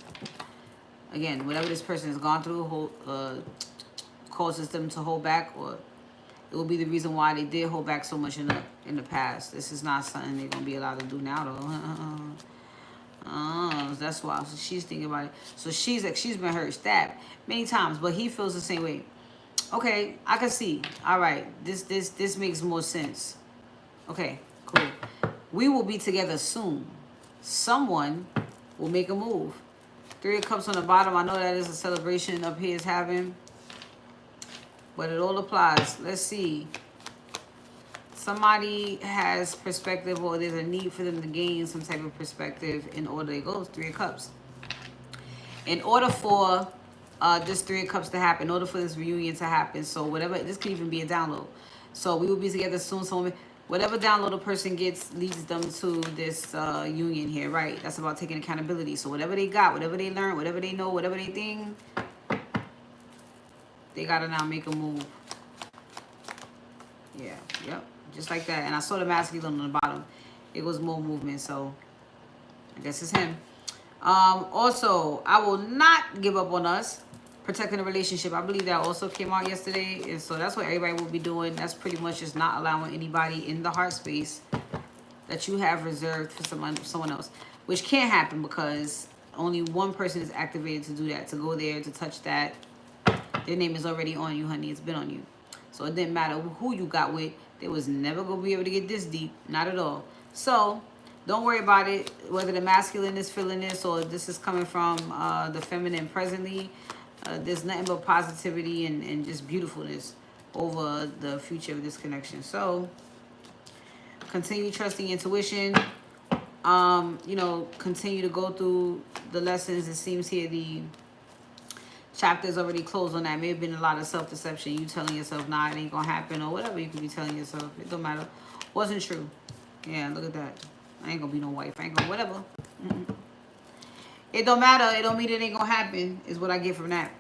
again, whatever this person has gone through causes them to hold back, or it will be the reason why they did hold back so much in the past. This is not something they're gonna be allowed to do now, though. That's why she's thinking about it. So she's been hurt, stabbed many times, but he feels the same way. Okay, I can see. All right, this makes more sense. Okay, cool. We will be together soon. Someone will make a move. 3 of Cups on the bottom. I know that is a celebration up here is having. But it all applies. Let's see. Somebody has perspective, or there's a need for them to gain some type of perspective in order. It goes 3 of Cups. In order for this 3 of Cups to happen, in order for this reunion to happen, so whatever, this could even be a download. So we will be together soon. Someone whatever download a person gets leads them to this union here, right? That's about taking accountability. So whatever they got, whatever they learn, whatever they know, whatever they think, they gotta now make a move. Yeah, yep, just like that. And I saw the masculine on the bottom. It was more movement, so I guess it's him. Also, I will not give up on us. Protecting the relationship. I believe that also came out yesterday. And so that's what everybody will be doing. That's pretty much just not allowing anybody in the heart space that you have reserved for someone else. Which can't happen because only one person is activated to do that. To go there, to touch that. Their name is already on you, honey. It's been on you. So it didn't matter who you got with. They was never going to be able to get this deep. Not at all. So don't worry about it. Whether the masculine is feeling this or this is coming from the feminine presently. There's nothing but positivity and just beautifulness over the future of this connection. So continue trusting intuition. You know, continue to go through the lessons. It seems here the chapter is already closed on that. May have been a lot of self-deception. You telling yourself, nah, it ain't gonna happen, or whatever you could be telling yourself. It don't matter. Wasn't true. Yeah, look at that. I ain't gonna be no wife. I ain't gonna whatever. It don't matter. It don't mean it ain't gonna happen, is what I get from that.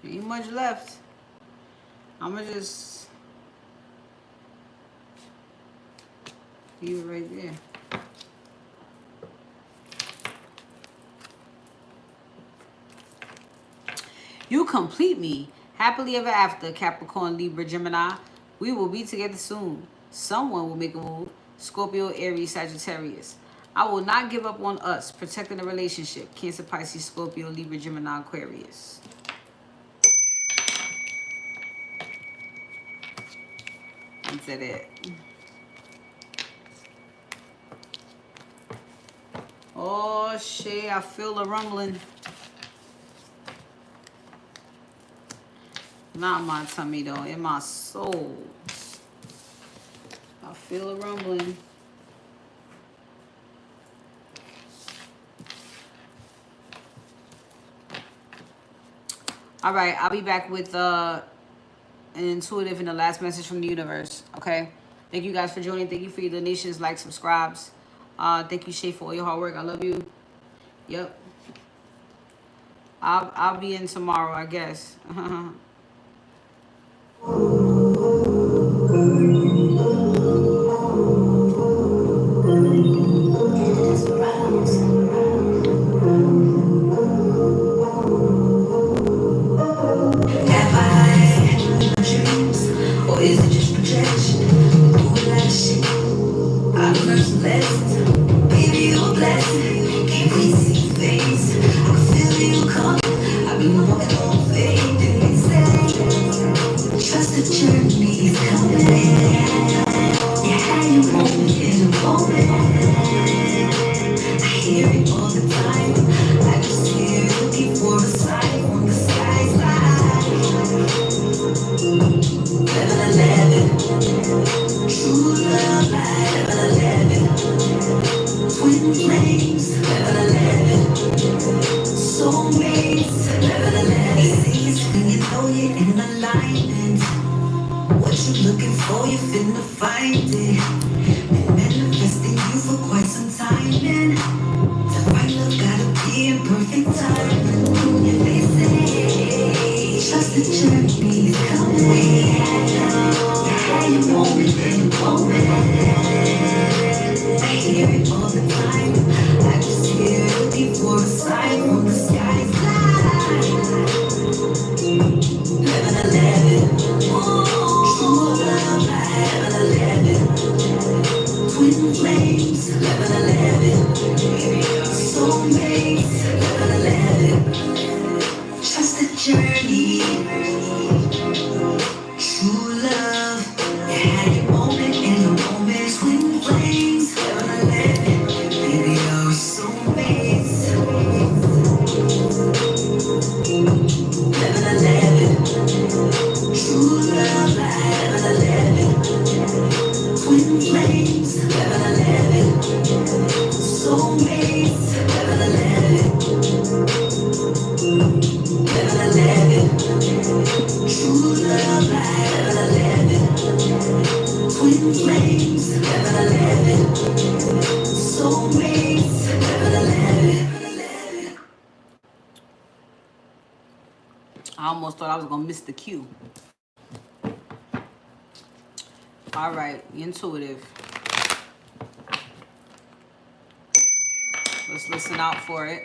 Ain't much left. I'ma just leave it right there. You complete me. Happily ever after, Capricorn, Libra, Gemini. We will be together soon. Someone will make a move. Scorpio, Aries, Sagittarius. I will not give up on us. Protecting the relationship. Cancer, Pisces, Scorpio, Libra, Gemini, Aquarius. That's it. Oh shit, I feel a rumbling. Not my tummy though, in my soul. I feel a rumbling. All right, I'll be back with an intuitive and the last message from the universe. Okay, thank you guys for joining. Thank you for your donations, likes, subscribes. Thank you, Shay, for all your hard work. I love you. Yep. I'll be in tomorrow, I guess. I hear it all the time. I just hear looking for a journey. True love, you had your moment and your moments when flames never let it. Baby, you're soulmates. Never let it. True love, never let it. Twin flames, never let it. Soulmates, never let it. Never let it. True love, never let it. Twin flames, never let it. Soulmates, never let it. I almost thought I was gonna miss the cue. All right, intuitive. Let's listen out for it.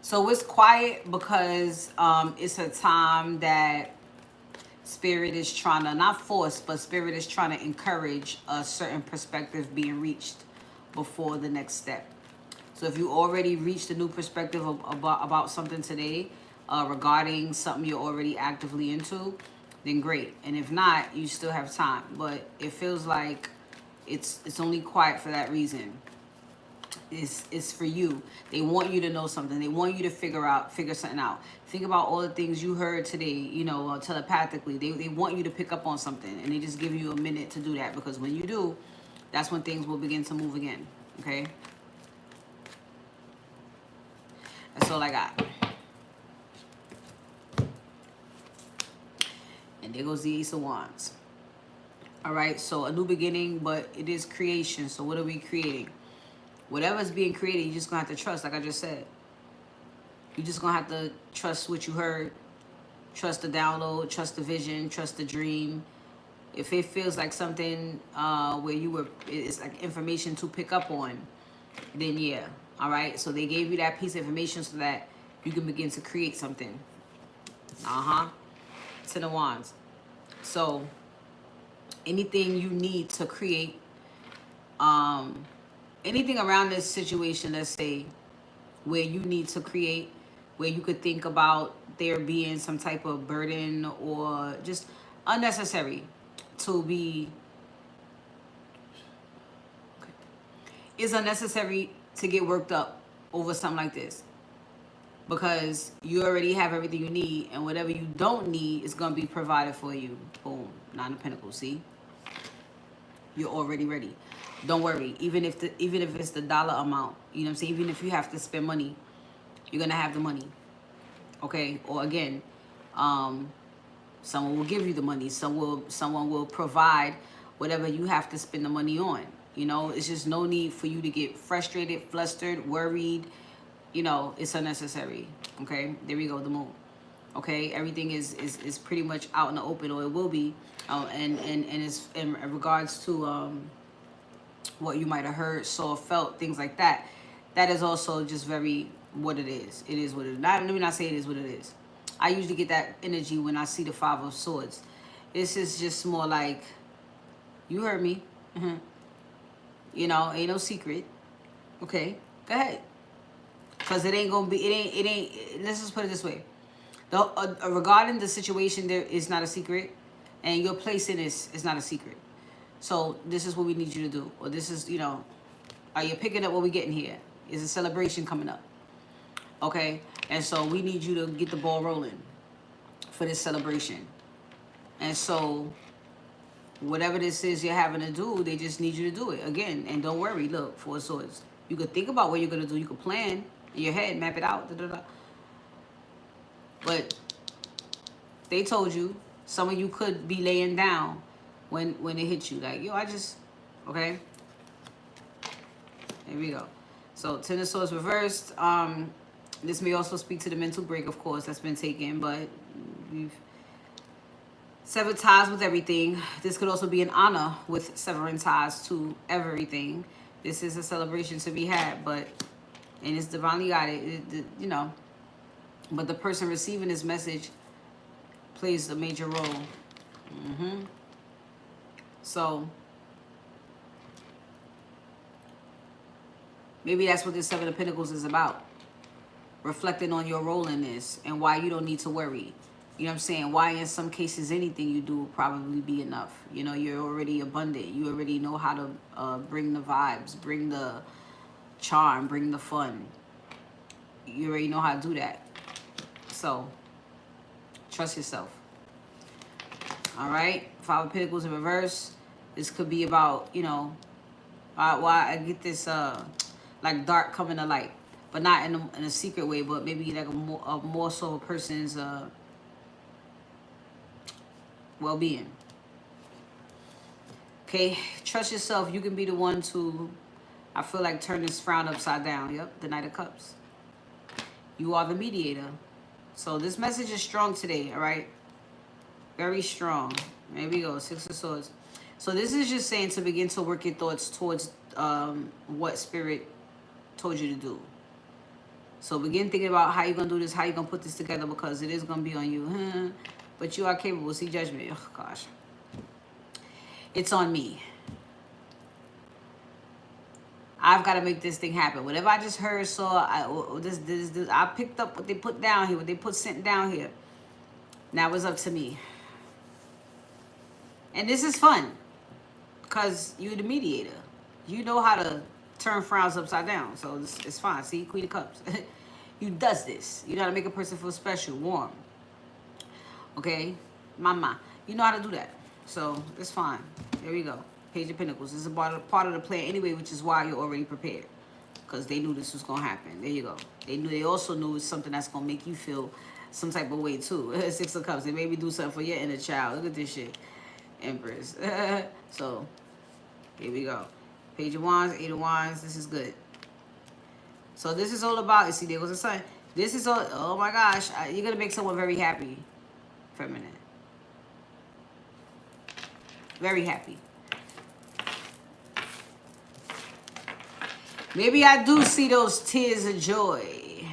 So it's quiet because it's a time that Spirit is trying to, not force, but Spirit is trying to encourage a certain perspective being reached before the next step. So if you already reached a new perspective about something today, regarding something you're already actively into, then great. And if not, you still have time. But it feels like it's only quiet for that reason. It's for you. They want you to know something. They want you to figure something out. Think about all the things you heard today, you know, telepathically. They want you to pick up on something, and they just give you a minute to do that, because when you do, that's when things will begin to move again. Okay? That's all I got. And there goes the Ace of Wands. All right, so a new beginning, but it is creation. So what are we creating? Whatever's being created, you're just going to have to trust, like I just said. You're just going to have to trust what you heard. Trust the download, trust the vision, trust the dream. If it feels like something where it's like information to pick up on, then yeah. All right, so they gave you that piece of information so that you can begin to create something. Ten of Wands. So anything you need to create, anything around this situation, let's say, where you need to create, where you could think about there being some type of burden or just unnecessary to be, it's unnecessary to get worked up over something like this, because you already have everything you need, and whatever you don't need is going to be provided for you. Boom. Nine of Pentacles. See, you're already ready. Don't worry. Even if it's the dollar amount, you know what I'm saying? Even if you have to spend money, you're going to have the money. Okay? Or again, someone will give you the money. Someone will provide whatever you have to spend the money on. You know, it's just no need for you to get frustrated, flustered, worried. You know, it's unnecessary. Okay? There we go, the moon. Okay? Everything is pretty much out in the open, or it will be. And it's in regards to what you might have heard, saw, felt, things like that. That is also just very what it is. It is what it is. Let me not say it is what it is. I usually get that energy when I see the Five of Swords. This is just more like, you heard me. You know, ain't no secret. Okay, go ahead. Because it ain't gonna be, it ain't, let's just put it this way. Regarding the situation, there is not a secret, and your place in this is not a secret. So this is what we need you to do. Or this is, you know, are you picking up what we're getting here? Is a celebration coming up. Okay? And so we need you to get the ball rolling for this celebration. And so whatever this is you're having to do, they just need you to do it. Again, and don't worry, look, Four of Swords. You could think about what you're going to do. You could plan in your head, map it out. But they told you, some of you could be laying down when it hits you. Like, yo, okay? There we go. So, Ten of Swords reversed. This may also speak to the mental break, of course, that's been taken, but Sever ties with everything. This could also be an honor with severing ties to everything. This is a celebration to be had, but and it's divinely guided, you know. But the person receiving this message plays a major role. So maybe that's what this Seven of Pentacles is about. Reflecting on your role in this and why you don't need to worry. You know what I'm saying? Why in some cases anything you do will probably be enough. You know, you're already abundant. You already know how to bring the vibes, bring the charm, bring the fun. You already know how to do that. So, trust yourself. All right? Five of Pentacles in reverse. This could be about, you know, why I get this like dark coming to light. But not in a secret way, but maybe like a more so a person's well-being. Okay, trust yourself. You can be the one to, I feel like, turn this frown upside down. Yep, the Knight of Cups. You are the mediator. So this message is strong today, all right? Very strong. There we go, Six of Swords. So this is just saying to begin to work your thoughts towards what Spirit told you to do. So begin thinking about how you're going to do this, how you're going to put this together, because it is going to be on you. But you are capable. See, judgment. Oh, gosh. It's on me. I've got to make this thing happen. Whatever I just heard, saw, I picked up what they put down here, what they put sent down here. Now it's up to me. And this is fun, because you're the mediator. You know how to turn frowns upside down, so it's fine. See, Queen of Cups. You does this. You know how to make a person feel special, warm. Okay? Mama. You know how to do that. So, it's fine. There we go. Page of Pentacles. This is a part of the plan anyway, which is why you're already prepared. Because they knew this was going to happen. There you go. They also knew it's something that's going to make you feel some type of way, too. Six of Cups. They maybe do something for your inner child. Look at this shit. Empress. So, here we go. Page of Wands, Eight of Wands. This is good. So this is all about, you see, there goes the sun. This is all, oh my gosh, you're going to make someone very happy. Feminine. Very happy. Maybe I do see those tears of joy.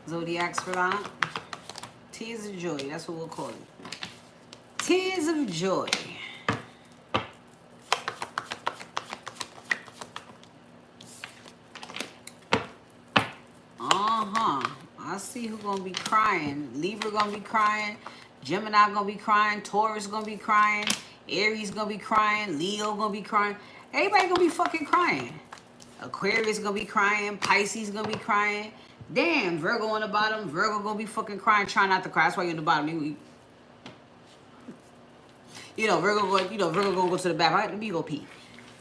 Zodiac's for that. Tears of joy. That's what we'll call it. Tears of joy. I see who's going to be crying. Libra going to be crying. Gemini going to be crying. Taurus going to be crying. Aries going to be crying. Leo going to be crying. Everybody going to be fucking crying. Aquarius going to be crying. Pisces going to be crying. Damn, Virgo on the bottom. Virgo gonna be fucking crying, trying not to cry. That's why you're on the bottom. Virgo gonna go to the bathroom. Let me go pee.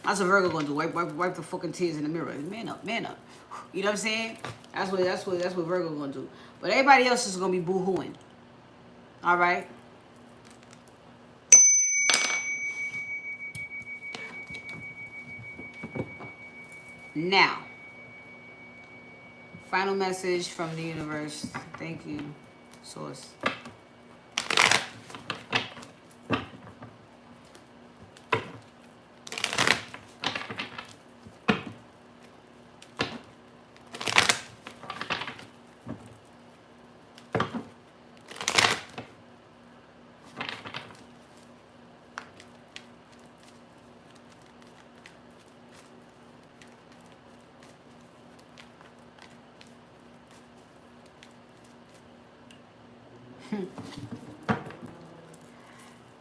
That's what Virgo gonna do. Wipe the fucking tears in the mirror. Man up, man up. You know what I'm saying? That's what Virgo gonna do. But everybody else is gonna be boo-hooing. All right. Now. Final message from the universe. Thank you, Source.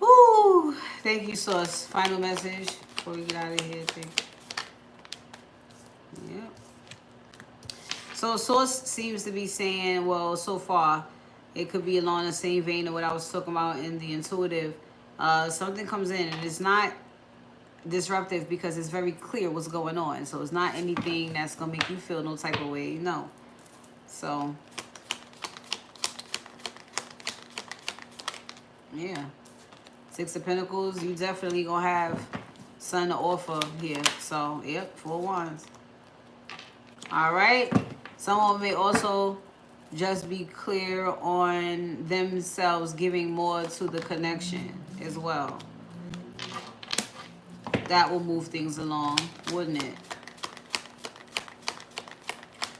Woo! Thank you, Source. Final message before we get out of here. Yeah. So Source seems to be saying, well, so far, it could be along the same vein of what I was talking about in the intuitive. Something comes in and it's not disruptive because it's very clear what's going on. So it's not anything that's going to make you feel no type of way. No. So, yeah. Six of Pentacles, you definitely going to have something to offer here. So, yep, 4 Wands. All right. Someone may also just be clear on themselves giving more to the connection as well. That will move things along, wouldn't it?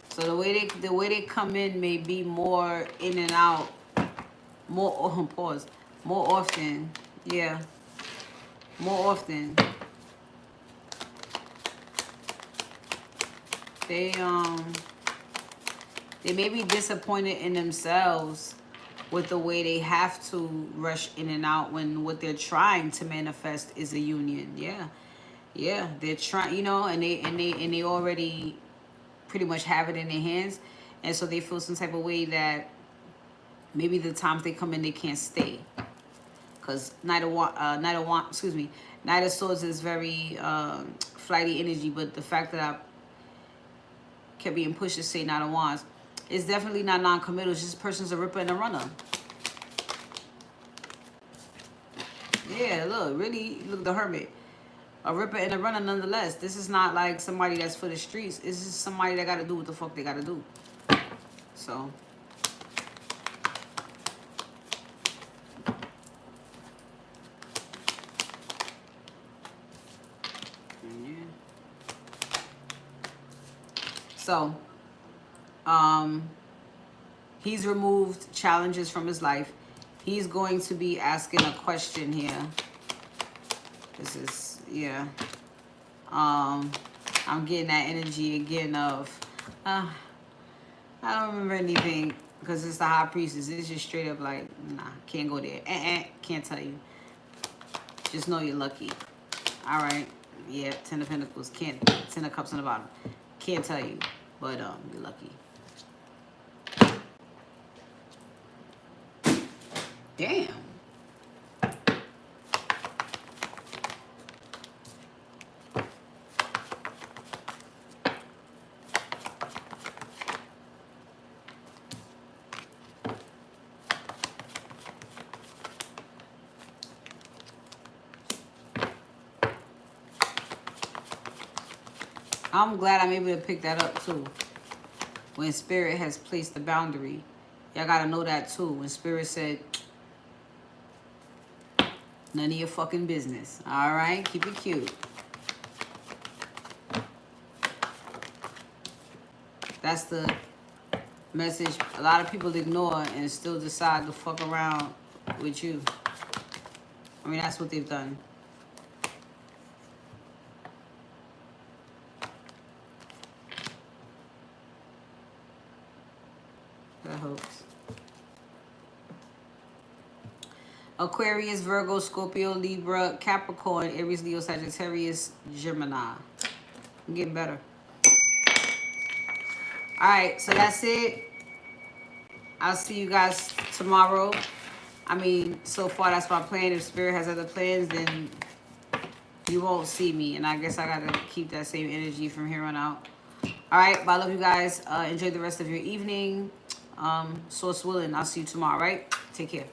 So the way they come in may be more in and out, more pause, more often. Yeah, more often. They may be disappointed in themselves with the way they have to rush in and out when what they're trying to manifest is a union. Yeah, they're trying, you know, and they already pretty much have it in their hands, and so they feel some type of way that maybe the times they come in they can't stay, because Knight of Swords is very flighty energy, but the fact that I kept being pushed to say Knight of Wands, it's definitely not non-committal. It's just person's a ripper and a runner. Yeah, look, really, look, the Hermit. A ripper and a runner nonetheless. This is not like somebody that's for the streets. This is somebody that got to do what the fuck they got to do. So. Yeah. So. He's removed challenges from his life. He's going to be asking a question here. This is, yeah. I'm getting that energy again of, I don't remember anything because it's the High Priestess. It's just straight up like, nah, can't go there. Can't tell you. Just know you're lucky. All right. Yeah, 10 of Pentacles. Can't, 10 of Cups on the bottom. Can't tell you, but you're lucky. Damn. I'm glad I'm able to pick that up too. When Spirit has placed the boundary. Y'all gotta know that too. When Spirit said, none of your fucking business. All right? Keep it cute. That's the message a lot of people ignore and still decide to fuck around with you. I mean, that's what they've done. That helps. Aquarius, Virgo, Scorpio, Libra, Capricorn, Aries, Leo, Sagittarius, Gemini. I'm getting better. All right, so that's it. I'll see you guys tomorrow. I mean, so far that's my plan. If Spirit has other plans, then you won't see me. And I guess I got to keep that same energy from here on out. All right, but I love you guys. Enjoy the rest of your evening. Source willing. I'll see you tomorrow, all right? Take care.